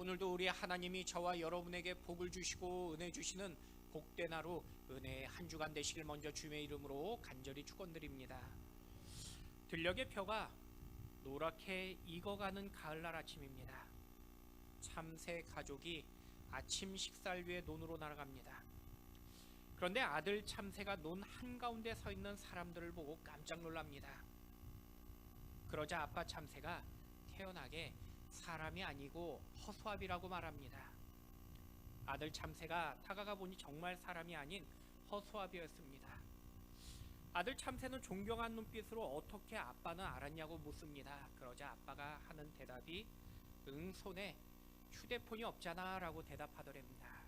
오늘도 우리 하나님이 저와 여러분에게 복을 주시고 은혜 주시는 복된 하루, 은혜의 한 주간 되시길 먼저 주님의 이름으로 간절히 축원드립니다. 들녘의 벼가 노랗게 익어가는 가을날 아침입니다. 참새 가족이 아침 식사를 위해 논으로 날아갑니다. 그런데 아들 참새가 논 한가운데 서 있는 사람들을 보고 깜짝 놀랍니다. 그러자 아빠 참새가 태연하게 사람이 아니고 허수아비라고 말합니다. 아들 참새가 다가가 보니 정말 사람이 아닌 허수아비였습니다. 아들 참새는 존경한 눈빛으로 어떻게 아빠는 알았냐고 묻습니다. 그러자 아빠가 하는 대답이 응, 손에 휴대폰이 없잖아 라고 대답하더랍니다.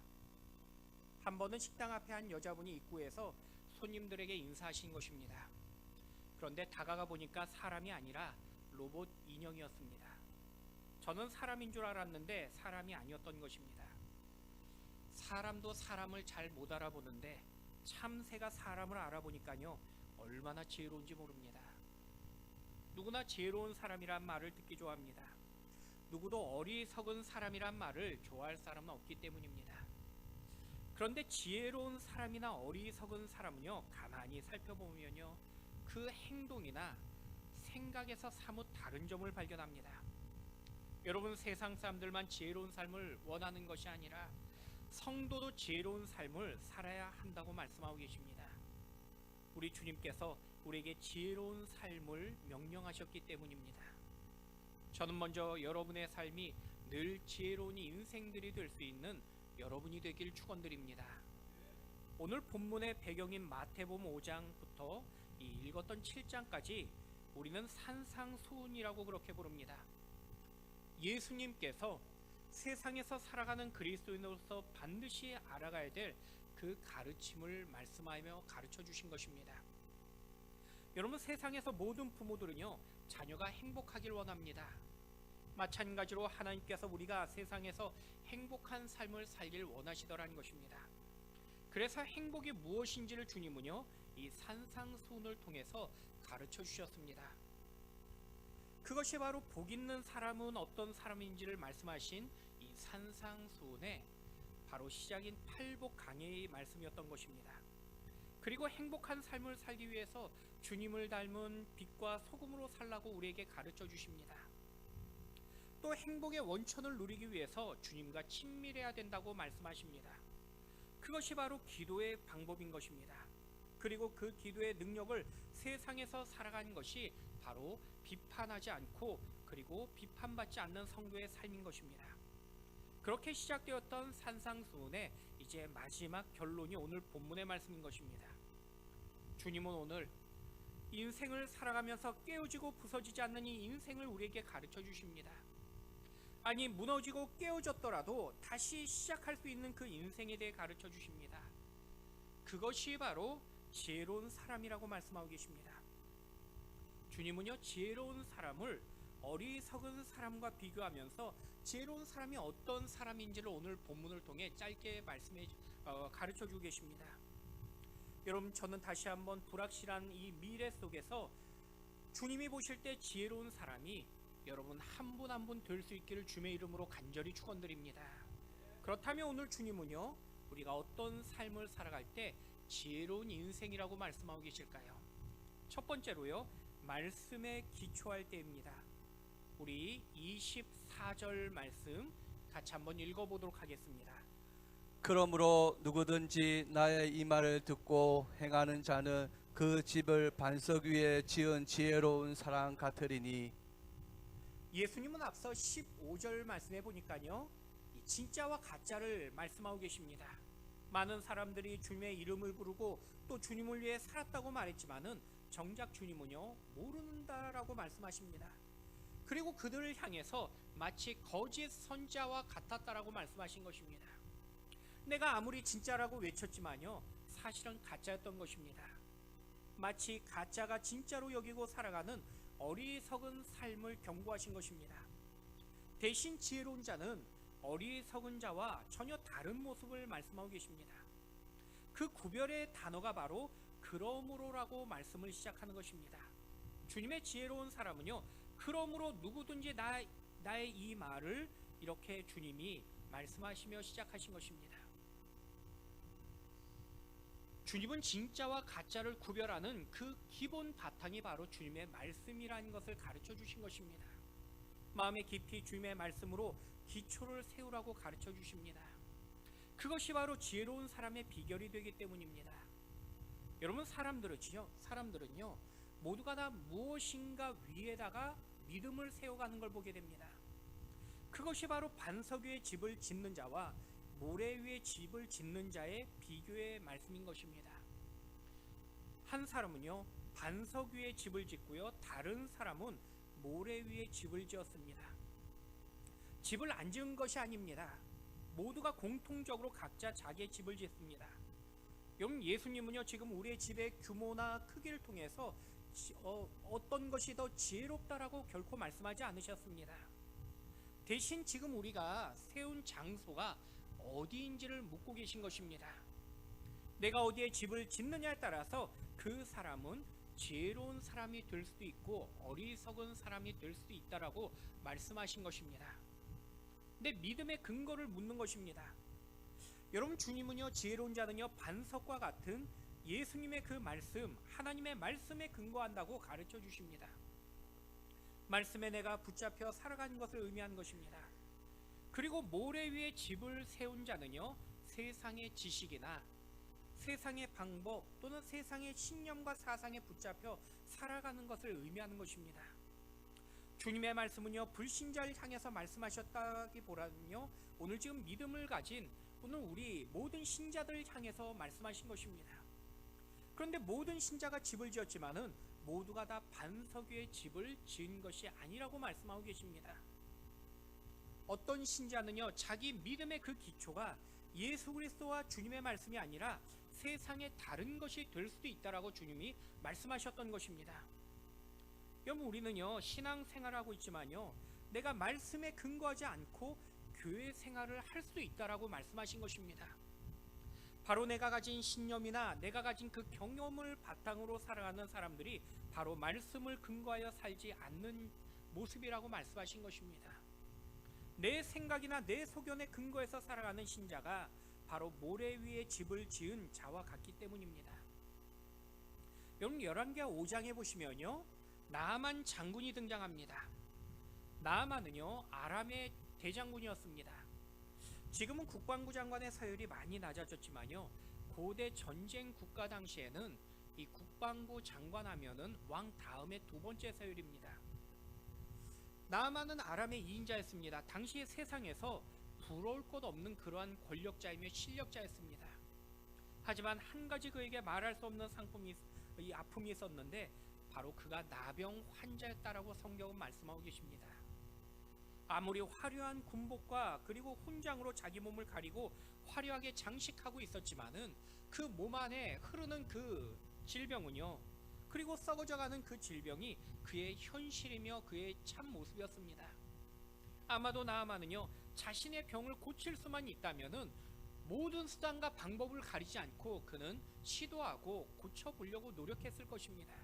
한 번은 식당 앞에 한 여자분이 입구에서 손님들에게 인사하신 것입니다. 그런데 다가가 보니까 사람이 아니라 로봇 인형이었습니다. 저는 사람인 줄 알았는데 사람이 아니었던 것입니다. 사람도 사람을 잘 못 알아보는데 참새가 사람을 알아보니까요, 얼마나 지혜로운지 모릅니다. 누구나 지혜로운 사람이란 말을 듣기 좋아합니다. 누구도 어리석은 사람이란 말을 좋아할 사람은 없기 때문입니다. 그런데 지혜로운 사람이나 어리석은 사람은요, 가만히 살펴보면요, 그 행동이나 생각에서 사뭇 다른 점을 발견합니다. 여러분, 세상 사람들만 지혜로운 삶을 원하는 것이 아니라 성도도 지혜로운 삶을 살아야 한다고 말씀하고 계십니다. 우리 주님께서 우리에게 지혜로운 삶을 명령하셨기 때문입니다. 저는 먼저 여러분의 삶이 늘 지혜로운 인생들이 될 수 있는 여러분이 되길 축원드립니다. 오늘 본문의 배경인 마태복음 5장부터 읽었던 7장까지 우리는 산상수훈이라고 그렇게 부릅니다. 예수님께서 세상에서 살아가는 그리스도인으로서 반드시 알아가야 될 그 가르침을 말씀하며 가르쳐 주신 것입니다. 여러분, 세상에서 모든 부모들은요, 자녀가 행복하길 원합니다. 마찬가지로 하나님께서 우리가 세상에서 행복한 삶을 살길 원하시더라는 것입니다. 그래서 행복이 무엇인지를 주님은요, 이 산상수훈을 통해서 가르쳐 주셨습니다. 그것이 바로 복 있는 사람은 어떤 사람인지를 말씀하신 이 산상수훈의 바로 시작인 팔복 강해의 말씀이었던 것입니다. 그리고 행복한 삶을 살기 위해서 주님을 닮은 빛과 소금으로 살라고 우리에게 가르쳐 주십니다. 또 행복의 원천을 누리기 위해서 주님과 친밀해야 된다고 말씀하십니다. 그것이 바로 기도의 방법인 것입니다. 그리고 그 기도의 능력을 세상에서 살아가는 것이 바로 비판하지 않고 그리고 비판받지 않는 성도의 삶인 것입니다. 그렇게 시작되었던 산상수훈의 이제 마지막 결론이 오늘 본문의 말씀인 것입니다. 주님은 오늘 인생을 살아가면서 깨어지고 부서지지 않는 이 인생을 우리에게 가르쳐 주십니다. 아니, 무너지고 깨어졌더라도 다시 시작할 수 있는 그 인생에 대해 가르쳐 주십니다. 그것이 바로 지혜로운 사람이라고 말씀하고 계십니다. 주님은요, 지혜로운 사람을 어리석은 사람과 비교하면서 지혜로운 사람이 어떤 사람인지를 오늘 본문을 통해 짧게 가르쳐 주고 계십니다. 여러분, 저는 다시 한번 불확실한 이 미래 속에서 주님이 보실 때 지혜로운 사람이 여러분 한 분 한 분 될 수 있기를 주님의 이름으로 간절히 축원드립니다. 그렇다면 오늘 주님은요, 우리가 어떤 삶을 살아갈 때 지혜로운 인생이라고 말씀하고 계실까요? 첫 번째로요, 말씀에 기초할 때입니다. 우리 24절 말씀 같이 한번 읽어보도록 하겠습니다. 그러므로 누구든지 나의 이 말을 듣고 행하는 자는 그 집을 반석 위에 지은 지혜로운 사람 같으리니. 예수님은 앞서 15절 말씀해 보니까요, 이 진짜와 가짜를 말씀하고 계십니다. 많은 사람들이 주님의 이름을 부르고 또 주님을 위해 살았다고 말했지만은 정작 주님은요, 모른다라고 말씀하십니다. 그리고 그들을 향해서 마치 거짓 선지자와 같았다라고 말씀하신 것입니다. 내가 아무리 진짜라고 외쳤지만요, 사실은 가짜였던 것입니다. 마치 가짜가 진짜로 여기고 살아가는 어리석은 삶을 경고하신 것입니다. 대신 지혜로운 자는 어리석은 자와 전혀 다른 모습을 말씀하고 계십니다. 그 구별의 단어가 바로 그러므로라고 말씀을 시작하는 것입니다. 주님의 지혜로운 사람은요, 그러므로 누구든지 나의 이 말을 이렇게 주님이 말씀하시며 시작하신 것입니다. 주님은 진짜와 가짜를 구별하는 그 기본 바탕이 바로 주님의 말씀이라는 것을 가르쳐 주신 것입니다. 마음에 깊이 주님의 말씀으로 기초를 세우라고 가르쳐 주십니다. 그것이 바로 지혜로운 사람의 비결이 되기 때문입니다. 여러분, 사람들은요 모두가 다 무엇인가 위에다가 믿음을 세워가는 걸 보게 됩니다. 그것이 바로 반석 위에 집을 짓는 자와 모래 위에 집을 짓는 자의 비교의 말씀인 것입니다. 한 사람은요 반석 위에 집을 짓고요, 다른 사람은 모래 위에 집을 지었습니다. 집을 안 지은 것이 아닙니다. 모두가 공통적으로 각자 자기의 집을 짓습니다. 여러분, 예수님은요 지금 우리의 집의 규모나 크기를 통해서 어떤 것이 더 지혜롭다라고 결코 말씀하지 않으셨습니다. 대신 지금 우리가 세운 장소가 어디인지를 묻고 계신 것입니다. 내가 어디에 집을 짓느냐에 따라서 그 사람은 지혜로운 사람이 될 수도 있고 어리석은 사람이 될 수도 있다라고 말씀하신 것입니다. 내 믿음의 근거를 묻는 것입니다. 여러분, 주님은요 지혜로운 자는요 반석과 같은 예수님의 그 말씀, 하나님의 말씀에 근거한다고 가르쳐 주십니다. 말씀에 내가 붙잡혀 살아가는 것을 의미하는 것입니다. 그리고 모래 위에 집을 세운 자는요 세상의 지식이나 세상의 방법 또는 세상의 신념과 사상에 붙잡혀 살아가는 것을 의미하는 것입니다. 주님의 말씀은요 불신자를 향해서 말씀하셨다기보다는요 오늘 지금 믿음을 가진 오늘 우리 모든 신자들을 향해서 말씀하신 것입니다. 그런데 모든 신자가 집을 지었지만은 모두가 다 반석 위에 집을 지은 것이 아니라고 말씀하고 계십니다. 어떤 신자는요 자기 믿음의 그 기초가 예수 그리스도와 주님의 말씀이 아니라 세상의 다른 것이 될 수도 있다라고 주님이 말씀하셨던 것입니다. 여러분, 우리는요 신앙생활을 하고 있지만요 내가 말씀에 근거하지 않고 교회 생활을 할 수도 있다라고 말씀하신 것입니다. 바로 내가 가진 신념이나 내가 가진 그 경험을 바탕으로 살아가는 사람들이 바로 말씀을 근거하여 살지 않는 모습이라고 말씀하신 것입니다. 내 생각이나 내 소견에 근거해서 살아가는 신자가 바로 모래 위에 집을 지은 자와 같기 때문입니다. 여러분, 열왕기하 5장에 보시면요 나아만 장군이 등장합니다. 나아만은요 아람의 대장군이었습니다. 지금은 국방부 장관의 서열이 많이 낮아졌지만요 고대 전쟁 국가 당시에는 이 국방부 장관 하면은 왕 다음에 두 번째 서열입니다. 나아만은 아람의 2인자였습니다. 당시 세상에서 부러울 것 없는 그러한 권력자이며 실력자였습니다. 하지만 한 가지 그에게 말할 수 없는 아픔이 있었는데 바로 그가 나병 환자였다라고 성경은 말씀하고 계십니다. 아무리 화려한 군복과 그리고 훈장으로 자기 몸을 가리고 화려하게 장식하고 있었지만은 그 몸 안에 흐르는 그 질병은요 그리고 썩어져가는 그 질병이 그의 현실이며 그의 참 모습이었습니다. 아마도 나아만은요 자신의 병을 고칠 수만 있다면은 모든 수단과 방법을 가리지 않고 그는 시도하고 고쳐보려고 노력했을 것입니다.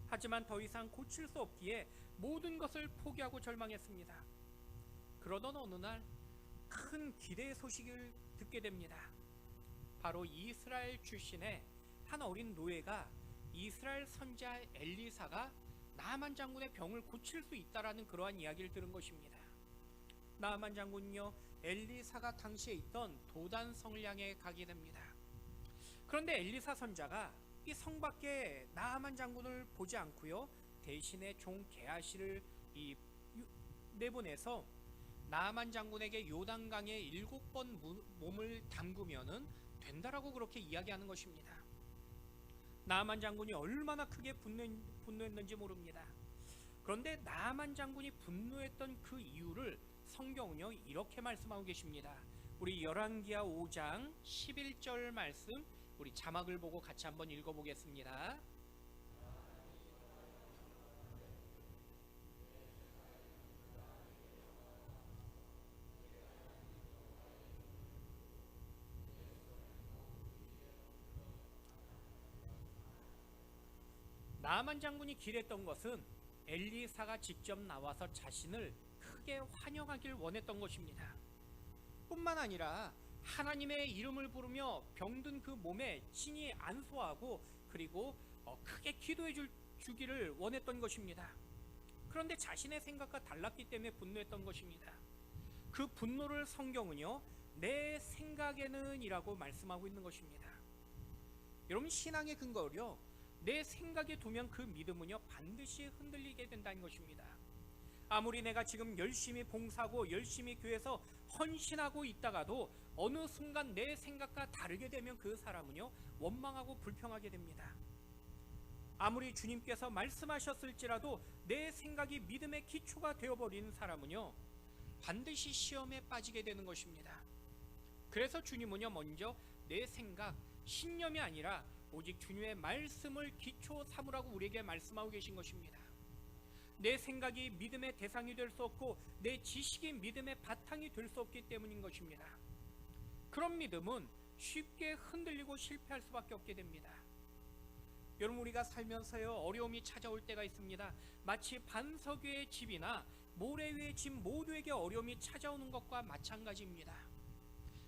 하지만 더 이상 고칠 수 없기에 모든 것을 포기하고 절망했습니다. 그러던 어느 날 큰 기대의 소식을 듣게 됩니다. 바로 이스라엘 출신의 한 어린 노예가 이스라엘 선지자 엘리사가 나아만 장군의 병을 고칠 수 있다라는 그러한 이야기를 들은 것입니다. 나아만 장군은요 엘리사가 당시에 있던 도단성을 향해 가게 됩니다. 그런데 엘리사 선자가 이 성 밖에 나아만 장군을 보지 않고요 대신에 종 게하시를 내보내서 나아만 장군에게 요단강에 7번 몸을 담그면은 된다라고 그렇게 이야기하는 것입니다. 나아만 장군이 얼마나 크게 분노했는지 모릅니다. 그런데 나아만 장군이 분노했던 그 이유를 성경은요 이렇게 말씀하고 계십니다. 우리 열왕기하 5장 11절 말씀, 우리 자막을 보고 같이 한번 읽어보겠습니다. 나아만 장군이 기랬던 것은 엘리사가 직접 나와서 자신을 크게 환영하길 원했던 것입니다. 뿐만 아니라 하나님의 이름을 부르며 병든 그 몸에 친히 안수하고 그리고 크게 기도해 주기를 원했던 것입니다. 그런데 자신의 생각과 달랐기 때문에 분노했던 것입니다. 그 분노를 성경은요, 내 생각에는 이라고 말씀하고 있는 것입니다. 여러분, 신앙의 근거를요, 내 생각에 두면 그 믿음은요 반드시 흔들리게 된다는 것입니다. 아무리 내가 지금 열심히 봉사하고 열심히 교회에서 헌신하고 있다가도 어느 순간 내 생각과 다르게 되면 그 사람은요 원망하고 불평하게 됩니다. 아무리 주님께서 말씀하셨을지라도 내 생각이 믿음의 기초가 되어버린 사람은요 반드시 시험에 빠지게 되는 것입니다. 그래서 주님은요 먼저 내 생각, 신념이 아니라 오직 주님의 말씀을 기초 삼으라고 우리에게 말씀하고 계신 것입니다. 내 생각이 믿음의 대상이 될 수 없고 내 지식이 믿음의 바탕이 될 수 없기 때문인 것입니다. 그런 믿음은 쉽게 흔들리고 실패할 수밖에 없게 됩니다. 여러분, 우리가 살면서요 어려움이 찾아올 때가 있습니다. 마치 반석 위의 집이나 모래 위의 집 모두에게 어려움이 찾아오는 것과 마찬가지입니다.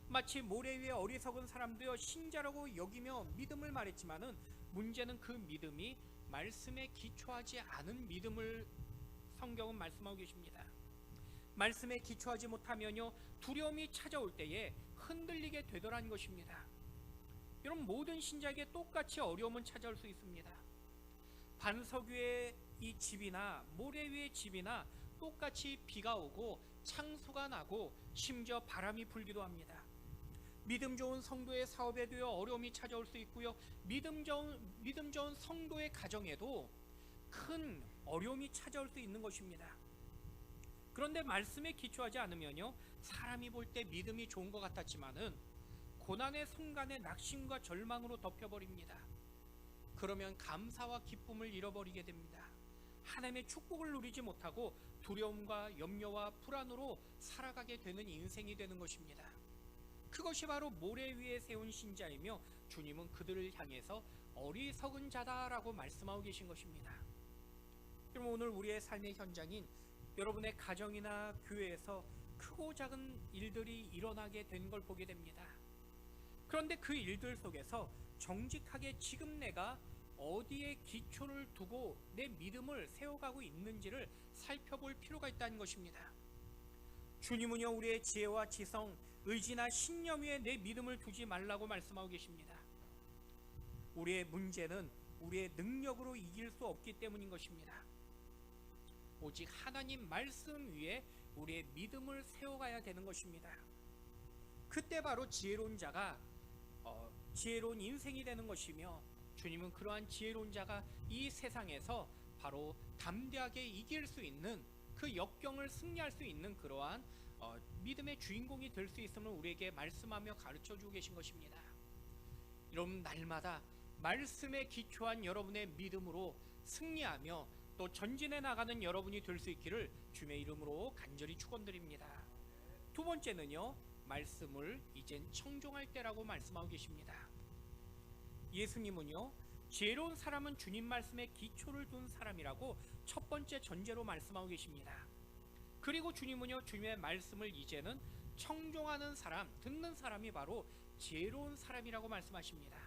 마치 모래 위에 어리석은 사람도요 신자라고 여기며 믿음을 말했지만은 문제는 그 믿음이 말씀에 기초하지 않은 믿음을 성경은 말씀하고 계십니다. 말씀에 기초하지 못하면요 두려움이 찾아올 때에 흔들리게 되더라는 것입니다. 여러분, 모든 신자에게 똑같이 어려움은 찾아올 수 있습니다. 반석 위의 이 집이나 모래 위의 집이나 똑같이 비가 오고 창수가 나고 심지어 바람이 불기도 합니다. 믿음 좋은 성도의 사업에도요 어려움이 찾아올 수 있고요, 믿음 좋은 성도의 가정에도 큰 어려움이 찾아올 수 있는 것입니다. 그런데 말씀에 기초하지 않으면요 사람이 볼 때 믿음이 좋은 것 같았지만은 고난의 순간에 낙심과 절망으로 덮여버립니다. 그러면 감사와 기쁨을 잃어버리게 됩니다. 하나님의 축복을 누리지 못하고 두려움과 염려와 불안으로 살아가게 되는 인생이 되는 것입니다. 그것이 바로 모래 위에 세운 신자이며 주님은 그들을 향해서 어리석은 자다라고 말씀하고 계신 것입니다. 그럼 오늘 우리의 삶의 현장인 여러분의 가정이나 교회에서 크고 작은 일들이 일어나게 된 걸 보게 됩니다. 그런데 그 일들 속에서 정직하게 지금 내가 어디에 기초를 두고 내 믿음을 세워가고 있는지를 살펴볼 필요가 있다는 것입니다. 주님은요 우리의 지혜와 지성, 의지나 신념 위에 내 믿음을 두지 말라고 말씀하고 계십니다. 우리의 문제는 우리의 능력으로 이길 수 없기 때문인 것입니다. 오직 하나님 말씀 위에 우리의 믿음을 세워가야 되는 것입니다. 그때 바로 지혜로운 자가 지혜로운 인생이 되는 것이며, 주님은 그러한 지혜로운 자가 이 세상에서 바로 담대하게 이길 수 있는 그 역경을 승리할 수 있는 그러한 믿음의 주인공이 될 수 있음을 우리에게 말씀하며 가르쳐주고 계신 것입니다. 여러분, 날마다 말씀에 기초한 여러분의 믿음으로 승리하며 또 전진해 나가는 여러분이 될 수 있기를 주님의 이름으로 간절히 축원드립니다. 두 번째는요, 말씀을 이젠 청종할 때라고 말씀하고 계십니다. 예수님은요, 지혜로운 사람은 주님 말씀에 기초를 둔 사람이라고 첫 번째 전제로 말씀하고 계십니다. 그리고 주님은요, 주님의 말씀을 이제는 청종하는 사람, 듣는 사람이 바로 지혜로운 사람이라고 말씀하십니다.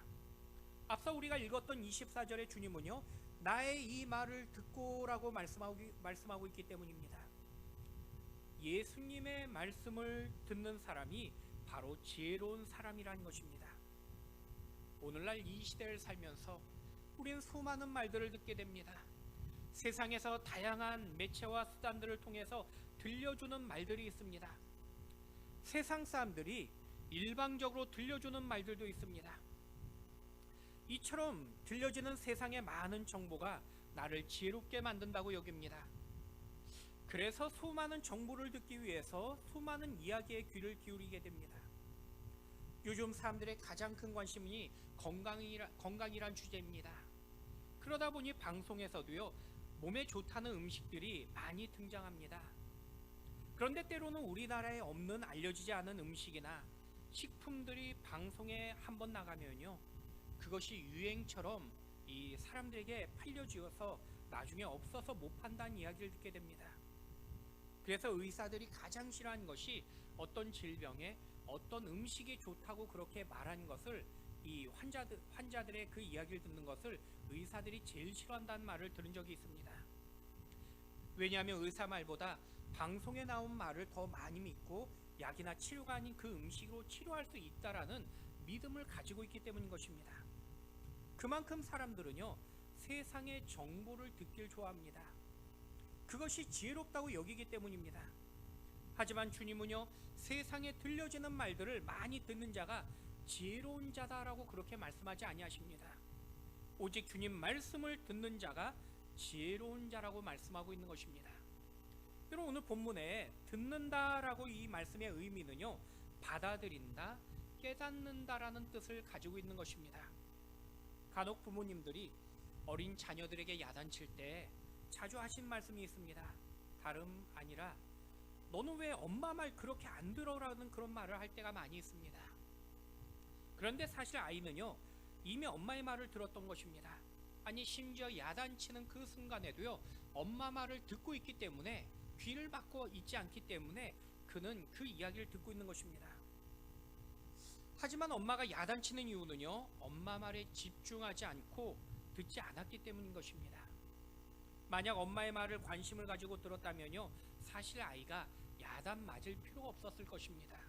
앞서 우리가 읽었던 24절에 주님은요, 나의 이 말을 듣고라고 말씀하고 있기 때문입니다. 예수님의 말씀을 듣는 사람이 바로 지혜로운 사람이라는 것입니다. 오늘날 이 시대를 살면서 우리는 수많은 말들을 듣게 됩니다. 세상에서 다양한 매체와 수단들을 통해서 들려주는 말들이 있습니다. 세상 사람들이 일방적으로 들려주는 말들도 있습니다. 이처럼 들려지는 세상의 많은 정보가 나를 지혜롭게 만든다고 여깁니다. 그래서 수많은 정보를 듣기 위해서 수많은 이야기에 귀를 기울이게 됩니다. 요즘 사람들의 가장 큰 관심이 건강이란 주제입니다. 그러다 보니 방송에서도요, 몸에 좋다는 음식들이 많이 등장합니다. 그런데 때로는 우리나라에 없는, 알려지지 않은 음식이나 식품들이 방송에 한번 나가면요, 그것이 유행처럼 이 사람들에게 팔려지어서 나중에 없어서 못 판다는 이야기를 듣게 됩니다. 그래서 의사들이 가장 싫어하는 것이 어떤 질병에 어떤 음식이 좋다고 그렇게 말하는 것을, 이 환자들의 그 이야기를 듣는 것을 의사들이 제일 싫어한다는 말을 들은 적이 있습니다. 왜냐하면 의사 말보다 방송에 나온 말을 더 많이 믿고 약이나 치료가 아닌 그 음식으로 치료할 수 있다라는 믿음을 가지고 있기 때문인 것입니다. 그만큼 사람들은요, 세상의 정보를 듣길 좋아합니다. 그것이 지혜롭다고 여기기 때문입니다. 하지만 주님은요, 세상에 들려지는 말들을 많이 듣는 자가 지혜로운 자다라고 그렇게 말씀하지 아니하십니다. 오직 주님 말씀을 듣는 자가 지혜로운 자라고 말씀하고 있는 것입니다. 여러분, 오늘 본문에 듣는다라고 이 말씀의 의미는요, 받아들인다, 깨닫는다라는 뜻을 가지고 있는 것입니다. 간혹 부모님들이 어린 자녀들에게 야단칠 때 자주 하신 말씀이 있습니다. 다름 아니라 너는 왜 엄마 말 그렇게 안 들어라는 그런 말을 할 때가 많이 있습니다. 그런데 사실 아이는요, 이미 엄마의 말을 들었던 것입니다. 아니, 심지어 야단치는 그 순간에도요, 엄마 말을 듣고 있기 때문에, 귀를 막고 있지 않기 때문에 그는 그 이야기를 듣고 있는 것입니다. 하지만 엄마가 야단치는 이유는요, 엄마 말에 집중하지 않고 듣지 않았기 때문인 것입니다. 만약 엄마의 말을 관심을 가지고 들었다면요, 사실 아이가 야단 맞을 필요가 없었을 것입니다.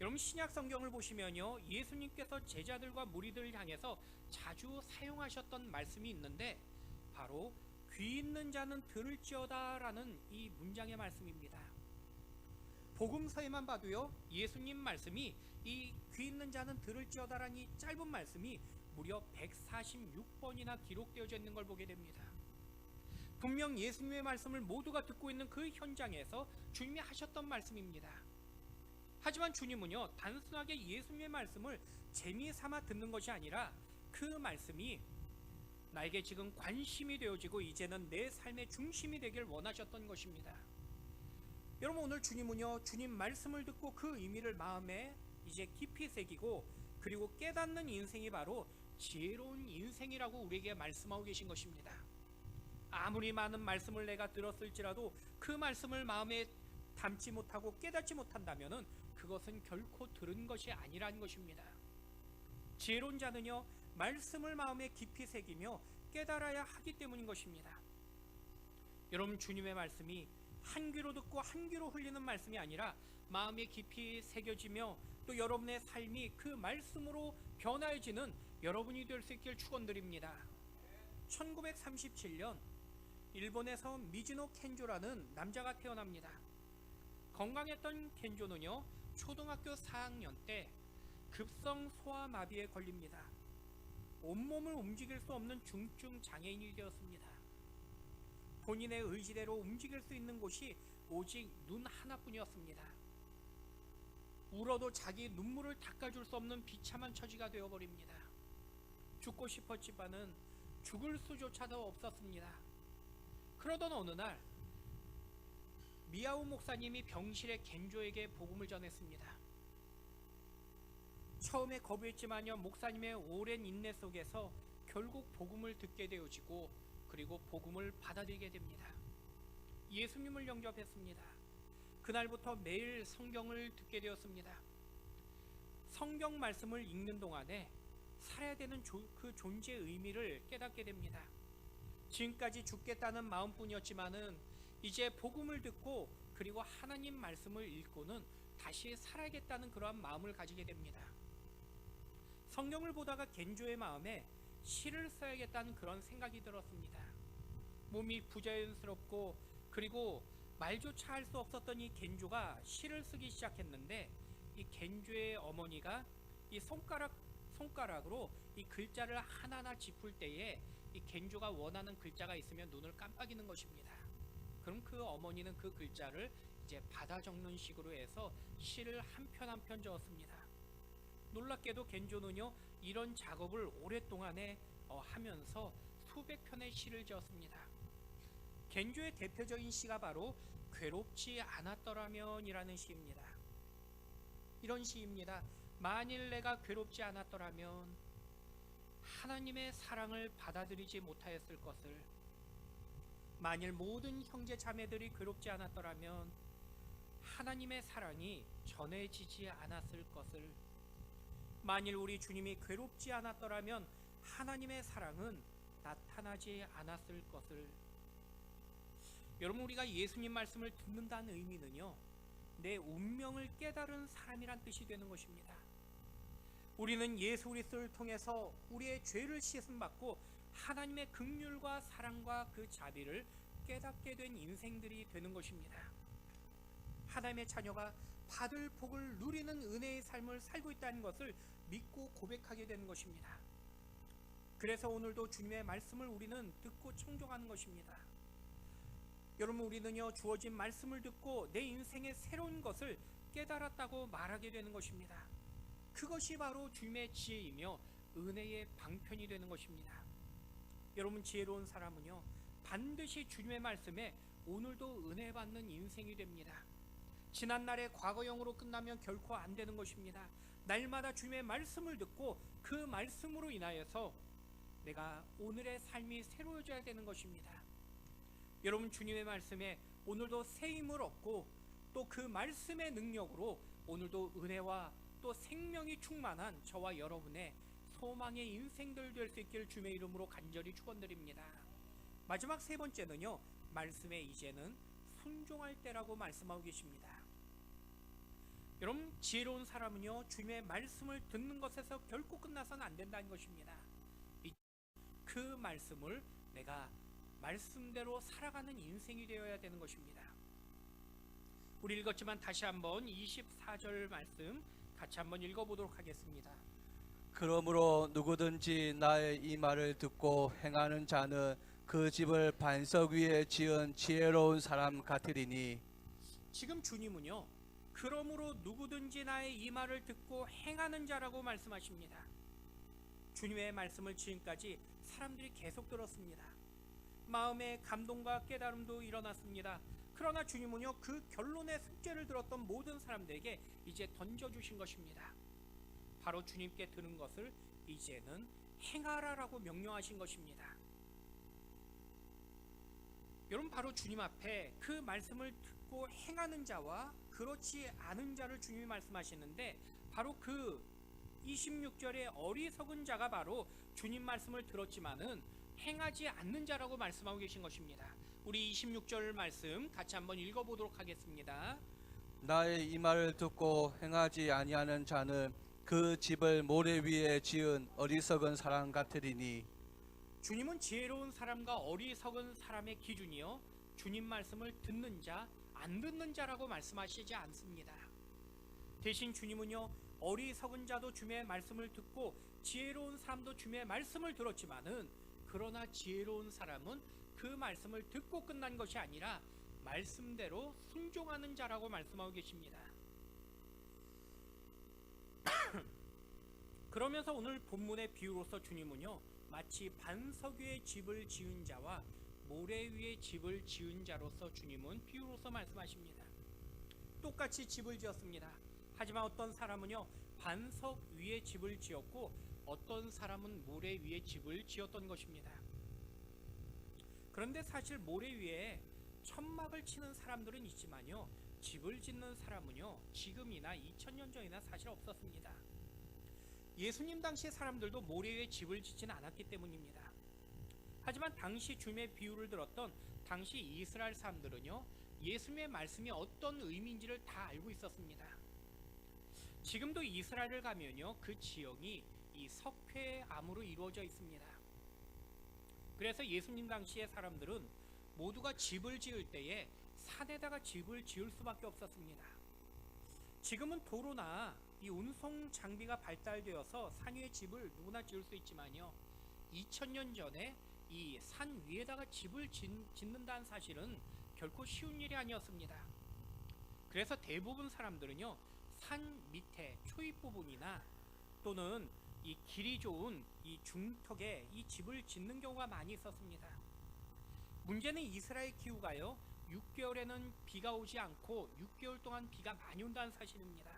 여러분, 신약 성경을 보시면요, 예수님께서 제자들과 무리들을 향해서 자주 사용하셨던 말씀이 있는데, 바로 귀 있는 자는 들을지어다 라는 이 문장의 말씀입니다. 복음서에만 봐도요, 예수님 말씀이 이 귀 있는 자는 들을지어다 라는 이 짧은 말씀이 무려 146번이나 기록되어져 있는 걸 보게 됩니다. 분명 예수님의 말씀을 모두가 듣고 있는 그 현장에서 주님이 하셨던 말씀입니다. 하지만 주님은요, 단순하게 예수님의 말씀을 재미삼아 듣는 것이 아니라 그 말씀이 나에게 지금 관심이 되어지고 이제는 내 삶의 중심이 되길 원하셨던 것입니다. 여러분, 오늘 주님은요, 주님 말씀을 듣고 그 의미를 마음에 이제 깊이 새기고, 그리고 깨닫는 인생이 바로 지혜로운 인생이라고 우리에게 말씀하고 계신 것입니다. 아무리 많은 말씀을 내가 들었을지라도 그 말씀을 마음에 담지 못하고 깨닫지 못한다면 그것은 결코 들은 것이 아니라는 것입니다. 지혜로운 자는요, 말씀을 마음에 깊이 새기며 깨달아야 하기 때문인 것입니다. 여러분, 주님의 말씀이 한 귀로 듣고 한 귀로 흘리는 말씀이 아니라 마음에 깊이 새겨지며 또 여러분의 삶이 그 말씀으로 변화해지는 여러분이 될 수 있길 축원드립니다. 1937년 일본에서 미즈노 켄조라는 남자가 태어납니다. 건강했던 켄조는요, 초등학교 4학년 때 급성 소아마비에 걸립니다. 온몸을 움직일 수 없는 중증 장애인이 되었습니다. 본인의 의지대로 움직일 수 있는 곳이 오직 눈 하나뿐이었습니다. 울어도 자기 눈물을 닦아줄 수 없는 비참한 처지가 되어버립니다. 죽고 싶었지만은 죽을 수조차도 없었습니다. 그러던 어느 날 미야오 목사님이 병실의 겐조에게 복음을 전했습니다. 처음에 거부했지만요, 목사님의 오랜 인내 속에서 결국 복음을 듣게 되어지고, 그리고 복음을 받아들이게 됩니다. 예수님을 영접했습니다. 그날부터 매일 성경을 듣게 되었습니다. 성경 말씀을 읽는 동안에 살아야 되는 그 존재의 의미를 깨닫게 됩니다. 지금까지 죽겠다는 마음뿐이었지만은 이제 복음을 듣고 그리고 하나님 말씀을 읽고는 다시 살아야겠다는 그러한 마음을 가지게 됩니다. 성경을 보다가 겐조의 마음에 시를 써야겠다는 그런 생각이 들었습니다. 몸이 부자연스럽고 그리고 말조차 할 수 없었던 이 겐조가 시를 쓰기 시작했는데, 이 겐조의 어머니가 이 손가락으로 이 글자를 하나하나 짚을 때에 이 겐조가 원하는 글자가 있으면 눈을 깜빡이는 것입니다. 그럼 그 어머니는 그 글자를 이제 받아 적는 식으로 해서 시를 한 편 한 편 적었습니다. 놀랍게도 겐조는요, 이런 작업을 오랫동안에 하면서 수백 편의 시를 지었습니다. 겐조의 대표적인 시가 바로 괴롭지 않았더라면 이라는 시입니다. 이런 시입니다. 만일 내가 괴롭지 않았더라면, 하나님의 사랑을 받아들이지 못하였을 것을, 만일 모든 형제 자매들이 괴롭지 않았더라면 하나님의 사랑이 전해지지 않았을 것을, 만일 우리 주님이 괴롭지 않았더라면 하나님의 사랑은 나타나지 않았을 것을. 여러분, 우리가 예수님 말씀을 듣는다는 의미는요, 내 운명을 깨달은 사람이란 뜻이 되는 것입니다. 우리는 예수 그리스도를 통해서 우리의 죄를 씻음받고 하나님의 긍휼과 사랑과 그 자비를 깨닫게 된 인생들이 되는 것입니다. 하나님의 자녀가 받을 복을 누리는 은혜의 삶을 살고 있다는 것을 믿고 고백하게 되는 것입니다. 그래서 오늘도 주님의 말씀을 우리는 듣고 청종하는 것입니다. 여러분, 우리는요, 주어진 말씀을 듣고 내 인생의 새로운 것을 깨달았다고 말하게 되는 것입니다. 그것이 바로 주님의 지혜이며 은혜의 방편이 되는 것입니다. 여러분, 지혜로운 사람은요, 반드시 주님의 말씀에 오늘도 은혜 받는 인생이 됩니다. 지난날의 과거형으로 끝나면 결코 안 되는 것입니다. 날마다 주님의 말씀을 듣고 그 말씀으로 인하여서 내가 오늘의 삶이 새로워져야 되는 것입니다. 여러분, 주님의 말씀에 오늘도 새 힘을 얻고 또 그 말씀의 능력으로 오늘도 은혜와 또 생명이 충만한 저와 여러분의 소망의 인생들 될 수 있기를 주님의 이름으로 간절히 축원드립니다. 마지막 세 번째는요, 말씀에 이제는 순종할 때라고 말씀하고 계십니다. 여러분, 지혜로운 사람은요, 주님의 말씀을 듣는 것에서 결코 끝나서는 안 된다는 것입니다. 그 말씀을 내가 말씀대로 살아가는 인생이 되어야 되는 것입니다. 우리 읽었지만 다시 한번 24절 말씀 같이 한번 읽어보도록 하겠습니다. 그러므로 누구든지 나의 이 말을 듣고 행하는 자는 그 집을 반석 위에 지은 지혜로운 사람 같으리니. 지금 주님은요, 그러므로 누구든지 나의 이 말을 듣고 행하는 자라고 말씀하십니다. 주님의 말씀을 지금까지 사람들이 계속 들었습니다. 마음의 감동과 깨달음도 일어났습니다. 그러나 주님은요, 그 결론의 숙제를 들었던 모든 사람들에게 이제 던져주신 것입니다. 바로 주님께 들은 것을 이제는 행하라라고 명령하신 것입니다. 여러분, 바로 주님 앞에 그 말씀을 듣고 행하는 자와 그렇지 않은 자를 주님이 말씀하시는데, 바로 그 26절의 어리석은 자가 바로 주님 말씀을 들었지만은 행하지 않는 자라고 말씀하고 계신 것입니다. 우리 26절 말씀 같이 한번 읽어보도록 하겠습니다. 나의 이 말을 듣고 행하지 아니하는 자는 그 집을 모래 위에 지은 어리석은 사람 같으리니. 주님은 지혜로운 사람과 어리석은 사람의 기준이요, 주님 말씀을 듣는 자, 안 듣는 자라고 말씀하시지 않습니다. 대신 주님은요, 어리석은 자도 주님의 말씀을 듣고 지혜로운 사람도 주님의 말씀을 들었지만은, 그러나 지혜로운 사람은 그 말씀을 듣고 끝난 것이 아니라 말씀대로 순종하는 자라고 말씀하고 계십니다. 그러면서 오늘 본문의 비유로서 주님은요, 마치 반석 위에 집을 지은 자와 모래 위에 집을 지은 자로서 주님은 비유로서 말씀하십니다. 똑같이 집을 지었습니다. 하지만 어떤 사람은요, 반석 위에 집을 지었고 어떤 사람은 모래 위에 집을 지었던 것입니다. 그런데 사실 모래 위에 천막을 치는 사람들은 있지만요, 집을 짓는 사람은요, 지금이나 2000년 전이나 사실 없었습니다. 예수님 당시 사람들도 모래 위에 집을 짓지는 않았기 때문입니다. 하지만 당시 주님의 비유를 들었던 당시 이스라엘 사람들은요, 예수님의 말씀이 어떤 의미인지를 다 알고 있었습니다. 지금도 이스라엘을 가면요, 그 지형이 이 석회암으로 이루어져 있습니다. 그래서 예수님 당시의 사람들은 모두가 집을 지을 때에 산에다가 집을 지을 수밖에 없었습니다. 지금은 도로나 이 운송 장비가 발달되어서 산 위에 집을 누구나 지을 수 있지만요, 2000년 전에 이 산 위에다가 집을 짓는다는 사실은 결코 쉬운 일이 아니었습니다. 그래서 대부분 사람들은요, 산 밑에 초입 부분이나 또는 이 길이 좋은 이 중턱에 이 집을 짓는 경우가 많이 있었습니다. 문제는 이스라엘 기후가요, 6개월에는 비가 오지 않고 6개월 동안 비가 많이 온다는 사실입니다.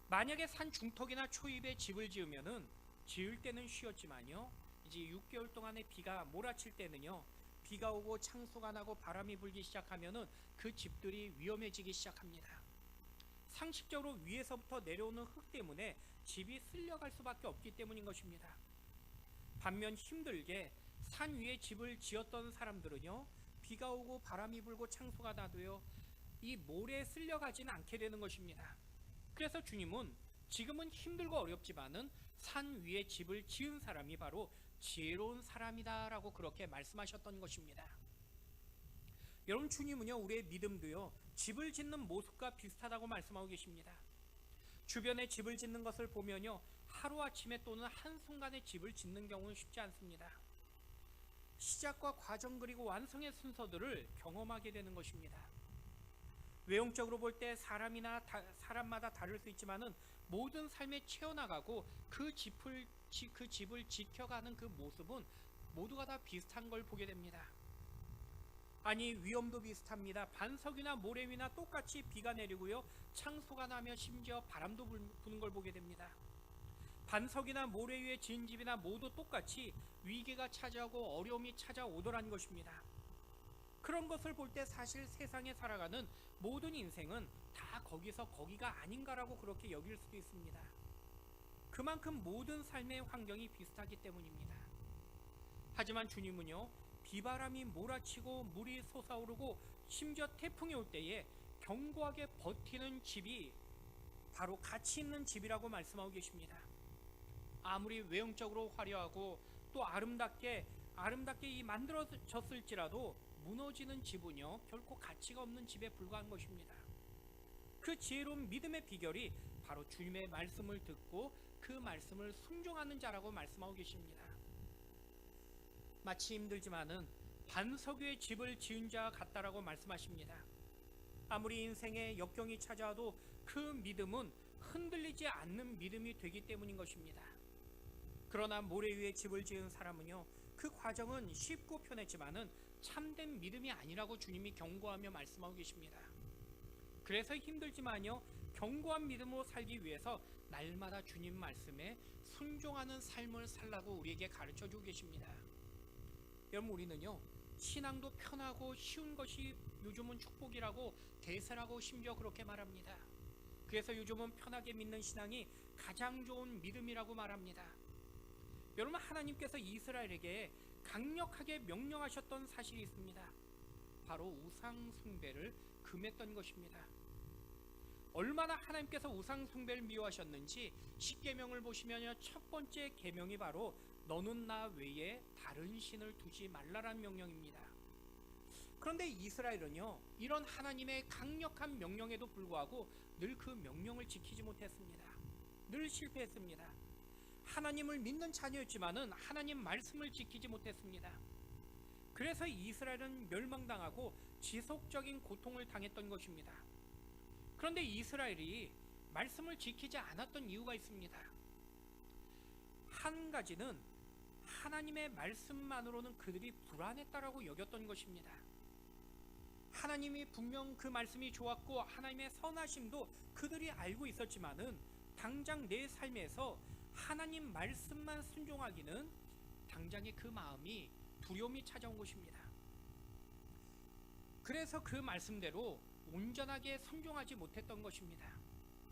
만약에 산 중턱이나 초입에 집을 지으면은 지을 때는 쉬웠지만요, 이제 6개월 동안의 비가 몰아칠 때는요, 비가 오고 창수가 나고 바람이 불기 시작하면은 그 집들이 위험해지기 시작합니다. 상식적으로 위에서부터 내려오는 흙 때문에 집이 쓸려갈 수밖에 없기 때문인 것입니다. 반면 힘들게 산 위에 집을 지었던 사람들은요, 비가 오고 바람이 불고 창수가 나도요, 이 모래에 쓸려가지는 않게 되는 것입니다. 그래서 주님은 지금은 힘들고 어렵지만은 산 위에 집을 지은 사람이 바로 지혜로운 사람이다 라고 그렇게 말씀하셨던 것입니다. 여러분, 주님은요, 우리의 믿음도요, 집을 짓는 모습과 비슷하다고 말씀하고 계십니다. 주변에 집을 짓는 것을 보면요, 하루아침에 또는 한순간에 집을 짓는 경우는 쉽지 않습니다. 시작과 과정 그리고 완성의 순서들을 경험하게 되는 것입니다. 외형적으로 볼 때 사람마다 다를 수 있지만은 모든 삶에 채워나가고 그 집을 지켜가는 그 모습은 모두가 다 비슷한 걸 보게 됩니다. 아니, 위험도 비슷합니다. 반석이나 모래 위나 똑같이 비가 내리고요, 창수가 나며 심지어 바람도 부는 걸 보게 됩니다. 반석이나 모래 위에 지은 집이나 모두 똑같이 위기가 찾아오고 어려움이 찾아오더란 것입니다. 그런 것을 볼 때 사실 세상에 살아가는 모든 인생은 다 거기서 거기가 아닌가라고 그렇게 여길 수도 있습니다. 그만큼 모든 삶의 환경이 비슷하기 때문입니다. 하지만 주님은요, 비바람이 몰아치고 물이 솟아오르고 심지어 태풍이 올 때에 견고하게 버티는 집이 바로 가치 있는 집이라고 말씀하고 계십니다. 아무리 외형적으로 화려하고 또 아름답게 이 만들어졌을지라도 무너지는 집은요, 결코 가치가 없는 집에 불과한 것입니다. 그 지혜로운 믿음의 비결이 바로 주님의 말씀을 듣고 그 말씀을 순종하는 자라고 말씀하고 계십니다. 마치 힘들지만은 반석 위에 집을 지은 자와 같다라고 말씀하십니다. 아무리 인생에 역경이 찾아와도 그 믿음은 흔들리지 않는 믿음이 되기 때문인 것입니다. 그러나 모래 위에 집을 지은 사람은요, 그 과정은 쉽고 편했지만은 참된 믿음이 아니라고 주님이 경고하며 말씀하고 계십니다. 그래서 힘들지만요, 견고한 믿음으로 살기 위해서 날마다 주님 말씀에 순종하는 삶을 살라고 우리에게 가르쳐주고 계십니다. 여러분, 우리는요, 신앙도 편하고 쉬운 것이 요즘은 축복이라고 대세라고 심지어 그렇게 말합니다. 그래서 요즘은 편하게 믿는 신앙이 가장 좋은 믿음이라고 말합니다. 여러분, 하나님께서 이스라엘에게 강력하게 명령하셨던 사실이 있습니다. 바로 우상 숭배를 금했던 것입니다. 얼마나 하나님께서 우상 숭배를 미워하셨는지 십계명을 보시면요, 첫 번째 계명이 바로 너는 나 외에 다른 신을 두지 말라라는 명령입니다. 그런데 이스라엘은요, 이런 하나님의 강력한 명령에도 불구하고 늘 그 명령을 지키지 못했습니다. 늘 실패했습니다. 하나님을 믿는 자녀였지만은 하나님 말씀을 지키지 못했습니다. 그래서 이스라엘은 멸망당하고 지속적인 고통을 당했던 것입니다. 그런데 이스라엘이 말씀을 지키지 않았던 이유가 있습니다. 한 가지는 하나님의 말씀만으로는 그들이 불안했다라고 여겼던 것입니다. 하나님이 분명 그 말씀이 좋았고 하나님의 선하심도 그들이 알고 있었지만은 당장 내 삶에서 하나님 말씀만 순종하기는 당장의 그 마음이 두려움이 찾아온 것입니다. 그래서 그 말씀대로 온전하게 순종하지 못했던 것입니다.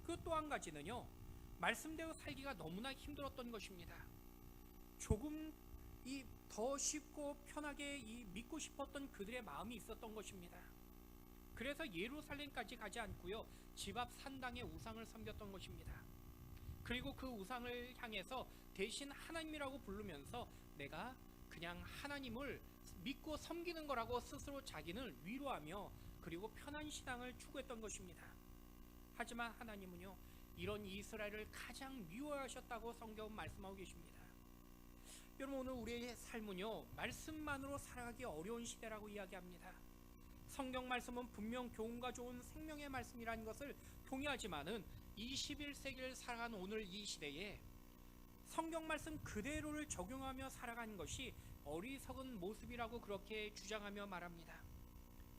그 또 한 가지는요, 말씀대로 살기가 너무나 힘들었던 것입니다. 조금 더 쉽고 편하게 믿고 싶었던 그들의 마음이 있었던 것입니다. 그래서 예루살렘까지 가지 않고요, 집 앞 산당에 우상을 섬겼던 것입니다. 그리고 그 우상을 향해서 대신 하나님이라고 부르면서 내가 그냥 하나님을 믿고 섬기는 거라고 스스로 자기를 위로하며 그리고 편한 신앙을 추구했던 것입니다. 하지만 하나님은요, 이런 이스라엘을 가장 미워하셨다고 성경은 말씀하고 계십니다. 여러분, 오늘 우리의 삶은요, 말씀만으로 살아가기 어려운 시대라고 이야기합니다. 성경 말씀은 분명 교훈과 좋은 생명의 말씀이라는 것을 동의하지만은 21세기를 살아가는 오늘 이 시대에 성경 말씀 그대로를 적용하며 살아가는 것이 어리석은 모습이라고 그렇게 주장하며 말합니다.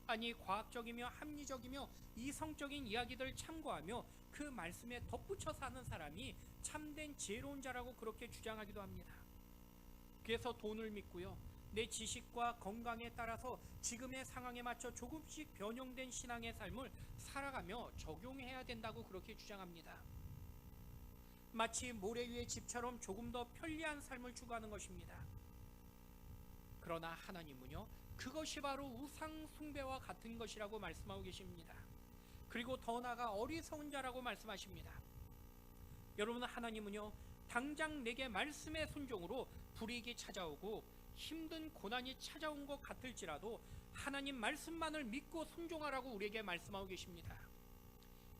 아니, 과학적이며 합리적이며 이성적인 이야기들을 참고하며 그 말씀에 덧붙여 사는 사람이 참된 지혜로운 자라고 그렇게 주장하기도 합니다. 그래서 돈을 믿고요, 내 지식과 건강에 따라서 지금의 상황에 맞춰 조금씩 변형된 신앙의 삶을 살아가며 적용해야 된다고 그렇게 주장합니다. 마치 모래 위의 집처럼 조금 더 편리한 삶을 추구하는 것입니다. 그러나 하나님은요, 그것이 바로 우상 숭배와 같은 것이라고 말씀하고 계십니다. 그리고 더 나아가 어리석은 자라고 말씀하십니다. 여러분, 하나님은요, 당장 내게 말씀의 순종으로 불이익이 찾아오고 힘든 고난이 찾아온 것 같을지라도 하나님 말씀만을 믿고 순종하라고 우리에게 말씀하고 계십니다.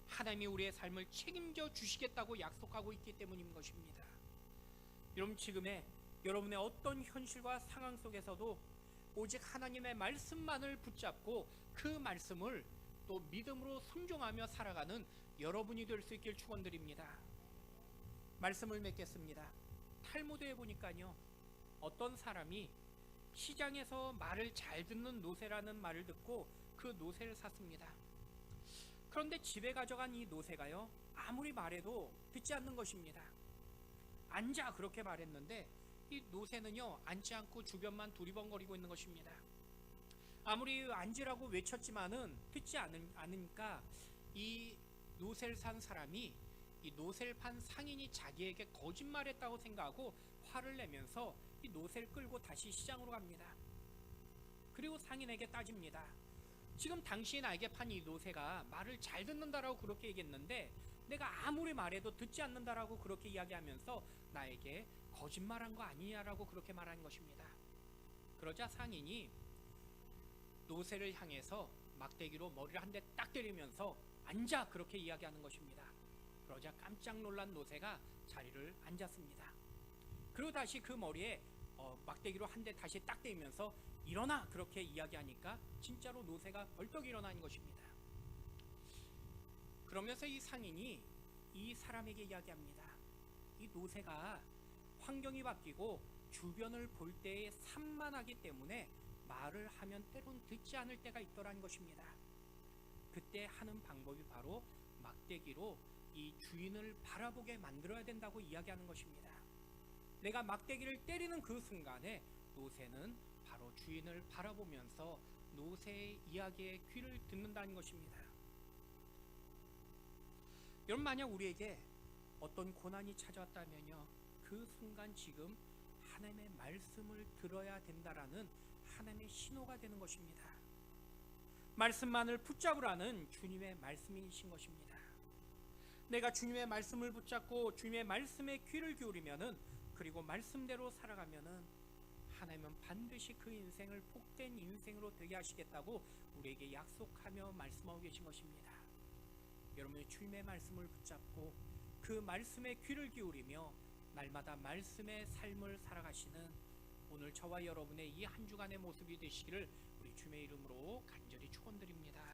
하나님이 우리의 삶을 책임져 주시겠다고 약속하고 있기 때문인 것입니다. 여러분, 지금의 여러분의 어떤 현실과 상황 속에서도 오직 하나님의 말씀만을 붙잡고 그 말씀을 또 믿음으로 순종하며 살아가는 여러분이 될 수 있길 축원드립니다. 말씀을 맺겠습니다. 탈무드에 보니까요, 어떤 사람이 시장에서 말을 잘 듣는 노새라는 말을 듣고 그 노새를 샀습니다. 그런데 집에 가져간 이 노새가요, 아무리 말해도 듣지 않는 것입니다. 앉아, 그렇게 말했는데 이 노새는요, 앉지 않고 주변만 두리번거리고 있는 것입니다. 아무리 앉으라고 외쳤지만은 듣지 않으니까 이 노새를 산 사람이 이 노새를 판 상인이 자기에게 거짓말했다고 생각하고 화를 내면서 이 노새를 끌고 다시 시장으로 갑니다. 그리고 상인에게 따집니다. 지금 당신이 나에게 판 이 노새가 말을 잘 듣는다라고 그렇게 얘기했는데 내가 아무리 말해도 듣지 않는다라고 그렇게 이야기하면서 나에게 거짓말한 거 아니냐라고 그렇게 말하는 것입니다. 그러자 상인이 노새를 향해서 막대기로 머리를 한 대 딱 때리면서 앉아, 그렇게 이야기하는 것입니다. 그러자 깜짝 놀란 노새가 자리를 앉았습니다. 그리고 다시 그 머리에 막대기로 한 대 다시 딱 때리면서 일어나, 그렇게 이야기하니까 진짜로 노새가 벌떡 일어나는 것입니다. 그러면서 이 상인이 이 사람에게 이야기합니다. 이 노새가 환경이 바뀌고 주변을 볼 때에 산만하기 때문에 말을 하면 때론 듣지 않을 때가 있더라는 것입니다. 그때 하는 방법이 바로 막대기로 이 주인을 바라보게 만들어야 된다고 이야기하는 것입니다. 내가 막대기를 때리는 그 순간에 노새는 바로 주인을 바라보면서 노새의 이야기에 귀를 듣는다는 것입니다. 여러분, 만약 우리에게 어떤 고난이 찾아왔다면요, 그 순간 지금 하나님의 말씀을 들어야 된다라는 하나님의 신호가 되는 것입니다. 말씀만을 붙잡으라는 주님의 말씀이신 것입니다. 내가 주님의 말씀을 붙잡고 주님의 말씀에 귀를 기울이면은, 그리고 말씀대로 살아가면은 하나님은 반드시 그 인생을 복된 인생으로 되게 하시겠다고 우리에게 약속하며 말씀하고 계신 것입니다. 여러분이 주님의 말씀을 붙잡고 그 말씀에 귀를 기울이며 날마다 말씀의 삶을 살아가시는 오늘 저와 여러분의 이 한 주간의 모습이 되시기를 우리 주님의 이름으로 간절히 축원드립니다.